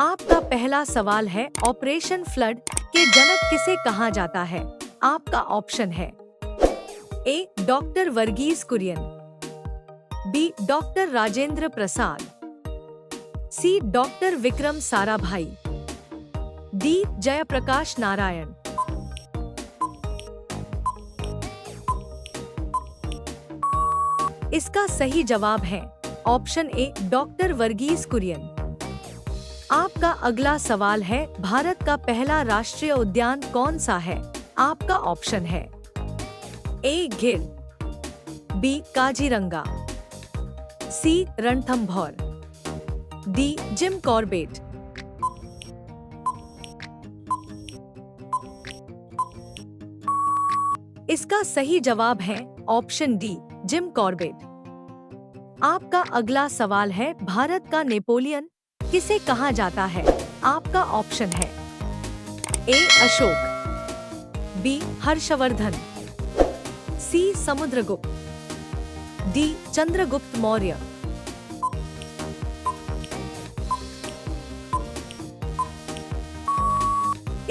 आपका पहला सवाल है, ऑपरेशन फ्लड के जनक किसे कहा जाता है? आपका ऑप्शन है A doctor Verghese Kurien, B doctor Rajendra Prasad, C doctor Vikram Sarabhai, D Jayaprakash Narayan. इसका सही जवाब है option A doctor Verghese Kurien. आपका अगला सवाल है, भारत का पहला राष्ट्रीय उद्यान कौन सा है? आपका ऑप्शन है ए गिर, बी काजीरंगा, सी रणथंभौर, डी जिम कॉर्बेट। इसका सही जवाब है ऑप्शन डी जिम कॉर्बेट। आपका अगला सवाल है, भारत का नेपोलियन किसे कहा जाता है? आपका ऑप्शन है ए अशोक, बी हर्षवर्धन, सी समुद्रगुप्त, डी चंद्रगुप्त मौर्य।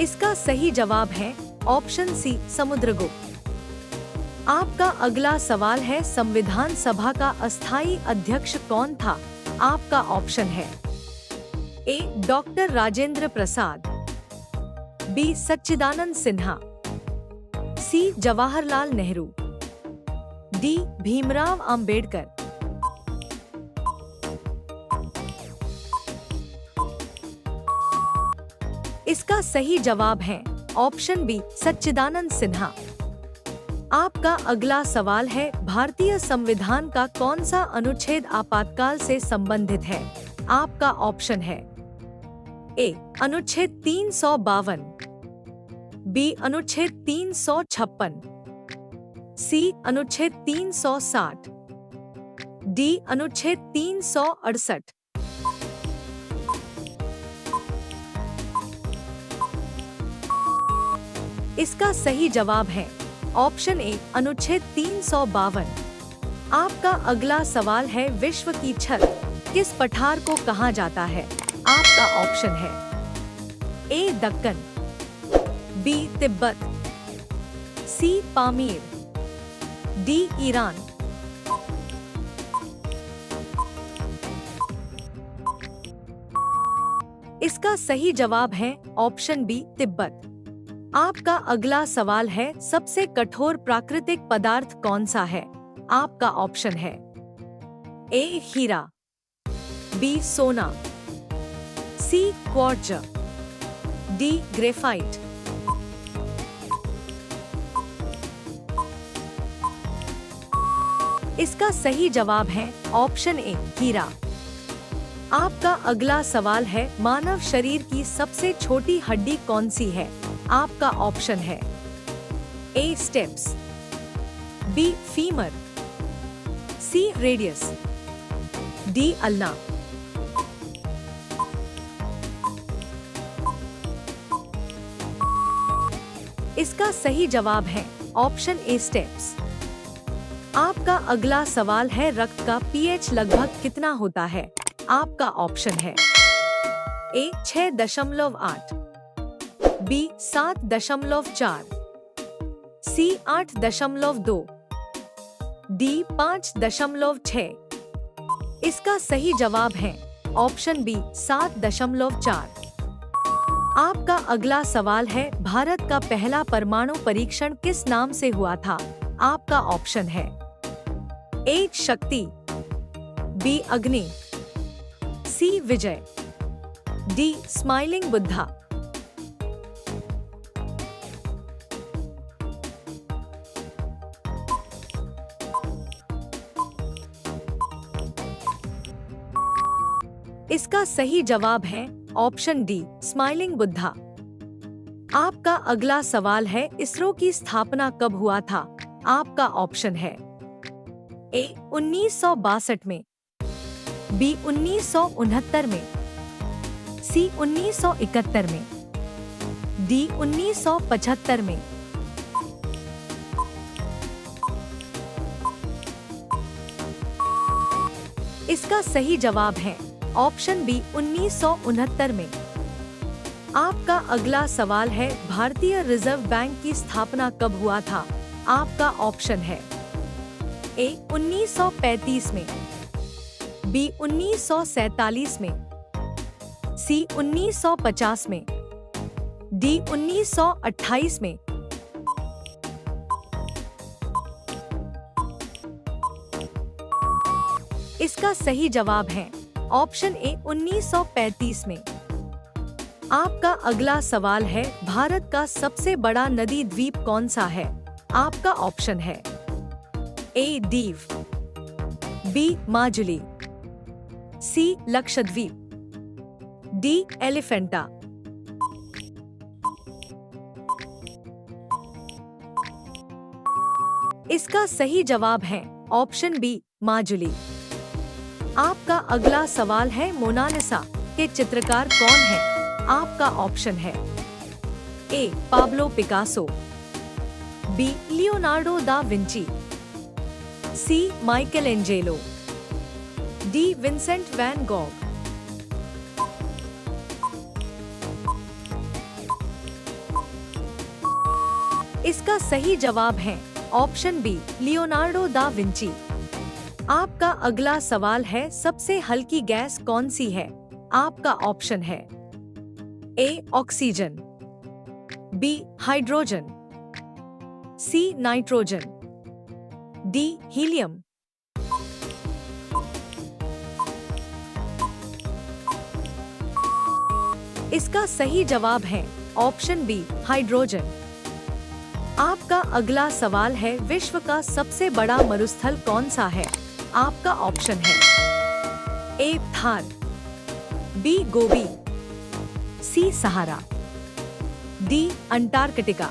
इसका सही जवाब है ऑप्शन सी समुद्रगुप्त। आपका अगला सवाल है, संविधान सभा का अस्थायी अध्यक्ष कौन था? आपका ऑप्शन है A doctor Rajendra Prasad, B Sachchidanand Sinha, C Jawaharlal Nehru, D Bhimrao Ambedkar. इसका सही जवाब है ऑप्शन बी सच्चिदानंद सिन्हा। आपका अगला सवाल है, भारतीय संविधान का कौन सा अनुच्छेद आपातकाल से संबंधित है? आपका ऑप्शन है ए अनुच्छेद 352, बी अनुच्छेद 356, सी अनुच्छेद 360, डी अनुच्छेद 368। इसका सही जवाब है ऑप्शन ए अनुच्छेद 352। आपका अगला सवाल है, विश्व की छत किस पठार को कहा जाता है? आपका ऑप्शन है ए दक्कन, बी तिब्बत, सी पामीर, डी ईरान। इसका सही जवाब है ऑप्शन बी तिब्बत। आपका अगला सवाल है, सबसे कठोर प्राकृतिक पदार्थ कौन सा है? आपका ऑप्शन है ए हीरा, बी सोना, सी क्वार्ट्ज, डी ग्रेफाइट। इसका सही जवाब है ऑप्शन ए हीरा। आपका अगला सवाल है, मानव शरीर की सबसे छोटी हड्डी कौन सी है? आपका ऑप्शन है ए स्टेप्स, बी फीमर, सी रेडियस, डी अल्ना। इसका सही जवाब है ऑप्शन ए स्टेप्स। आपका अगला सवाल है, रक्त का पीएच लगभग कितना होता है? आपका ऑप्शन है ए 6.8, बी 7.4, सी 8.2, डी 5.6। इसका सही जवाब है ऑप्शन बी 7.4। आपका अगला सवाल है, भारत का पहला परमाणु परीक्षण किस नाम से हुआ था? आपका ऑप्शन है ए शक्ति, बी अग्नि, सी विजय, डी स्माइलिंग बुद्धा। इसका सही जवाब है ऑप्शन डी स्माइलिंग बुद्धा। आपका अगला सवाल है, इसरो की स्थापना कब हुआ था? आपका ऑप्शन है ए 1962 में, बी 1969 में, सी 1971 में, डी 1975 में। इसका सही जवाब है ऑप्शन बी 1969 में। आपका अगला सवाल है, भारतीय रिजर्व बैंक की स्थापना कब हुआ था? आपका ऑप्शन है ए 1935 में, बी 1947 में, सी 1950 में, डी 1928 में। इसका सही जवाब है ऑप्शन ए 1935 में। आपका अगला सवाल है, भारत का सबसे बड़ा नदी द्वीप कौन सा है? आपका ऑप्शन है ए दीव, बी माजुली, सी लक्षद्वीप, डी एलिफेंटा। इसका सही जवाब है ऑप्शन बी माजुली। आपका अगला सवाल है, मोनालिसा के चित्रकार कौन है? आपका ऑप्शन है A Pablo Picasso, B Leonardo da Vinci, C Michelangelo, D Vincent van Gogh. इसका सही जवाब है option B Leonardo da Vinci. आपका अगला सवाल है, सबसे हल्की गैस कौन सी है? आपका ऑप्शन है A oxygen, B hydrogen, C nitrogen, D helium. इसका सही जवाब है ऑप्शन बी हाइड्रोजन। आपका अगला सवाल है, विश्व का सबसे बड़ा मरुस्थल कौन सा है? आपका ऑप्शन है ए थार, बी गोबी, सी सहारा, डी अंटार्कटिका।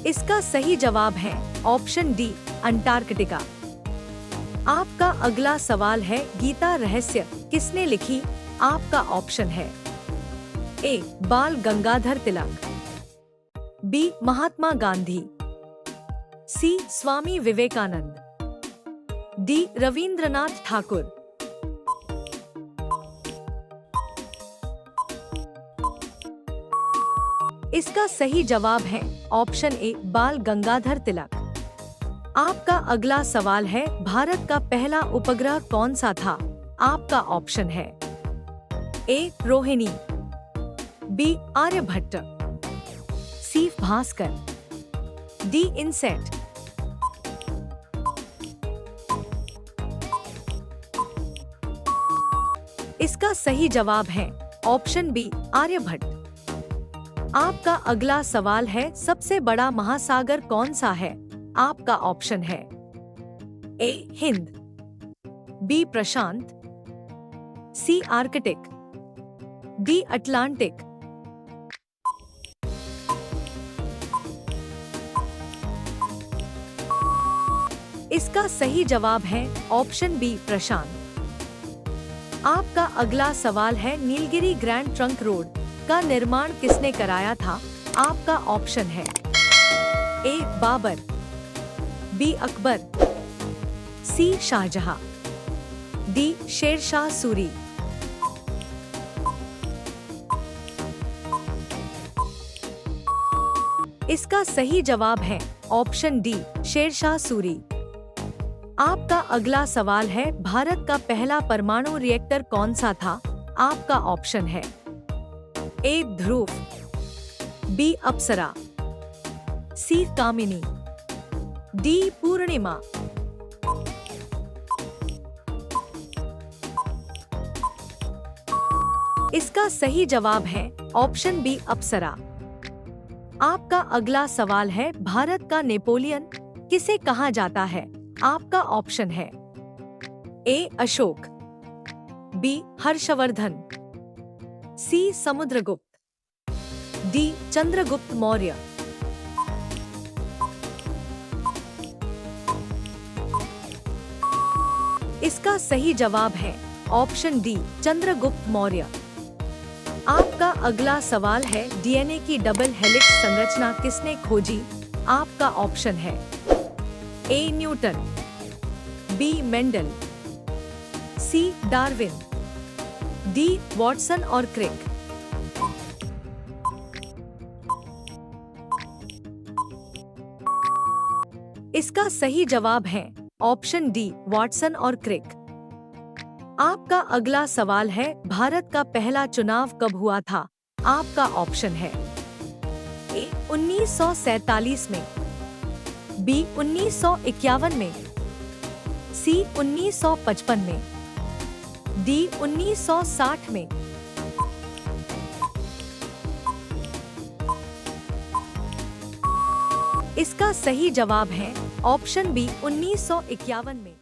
इसका सही जवाब है ऑप्शन डी अंटार्कटिका। आपका अगला सवाल है, गीता रहस्य किसने लिखी? आपका ऑप्शन है ए बाल गंगाधर तिलक, बी महात्मा गांधी, सी स्वामी विवेकानंद, डी रविंद्रनाथ ठाकुर। इसका सही जवाब है ऑप्शन ए बाल गंगाधर तिलक। आपका अगला सवाल है, भारत का पहला उपग्रह कौन सा था? आपका ऑप्शन है ए रोहिणी, बी आर्यभट्ट, सी भास्कर, डी इनसेट। इसका सही जवाब है ऑप्शन बी आर्यभट्ट। आपका अगला सवाल है, सबसे बड़ा महासागर कौन सा है? आपका ऑप्शन है ए हिंद, बी प्रशांत, सी आर्कटिक, डी अटलांटिक। इसका सही जवाब है ऑप्शन बी प्रशांत। आपका अगला सवाल है, नीलगिरी ग्रैंड ट्रंक रोड का निर्माण किसने कराया था? आपका ऑप्शन है ए बाबर, बी अकबर, सी शाहजहां, डी शेरशाह सूरी। इसका सही जवाब है ऑप्शन डी शेरशाह सूरी। आपका अगला सवाल है, भारत का पहला परमाणु रिएक्टर कौन सा था? आपका ऑप्शन है ए ध्रुव, बी अप्सरा, सी कामिनी, डी पूर्णिमा। इसका सही जवाब है ऑप्शन बी अप्सरा। आपका अगला सवाल है, भारत का नेपोलियन किसे कहा जाता है? आपका ऑप्शन है ए अशोक, बी हर्षवर्धन, सी समुद्रगुप्त, डी चंद्रगुप्त मौर्य। इसका सही जवाब है ऑप्शन डी चंद्रगुप्त मौर्य। आपका अगला सवाल है, डीएनए की डबल हेलिक्स संरचना किसने खोजी? आपका ऑप्शन है A Newton, B Mendel, C Darwin, D Watson और क्रिक। इसका सही जवाब है ऑप्शन डी वॉटसन और क्रिक। आपका अगला सवाल है, भारत का पहला चुनाव कब हुआ था? आपका ऑप्शन है ए 1947 में, बी 1951 में, सी 1955 में, डी 1960 में। इसका सही जवाब है ऑप्शन बी 1951 में।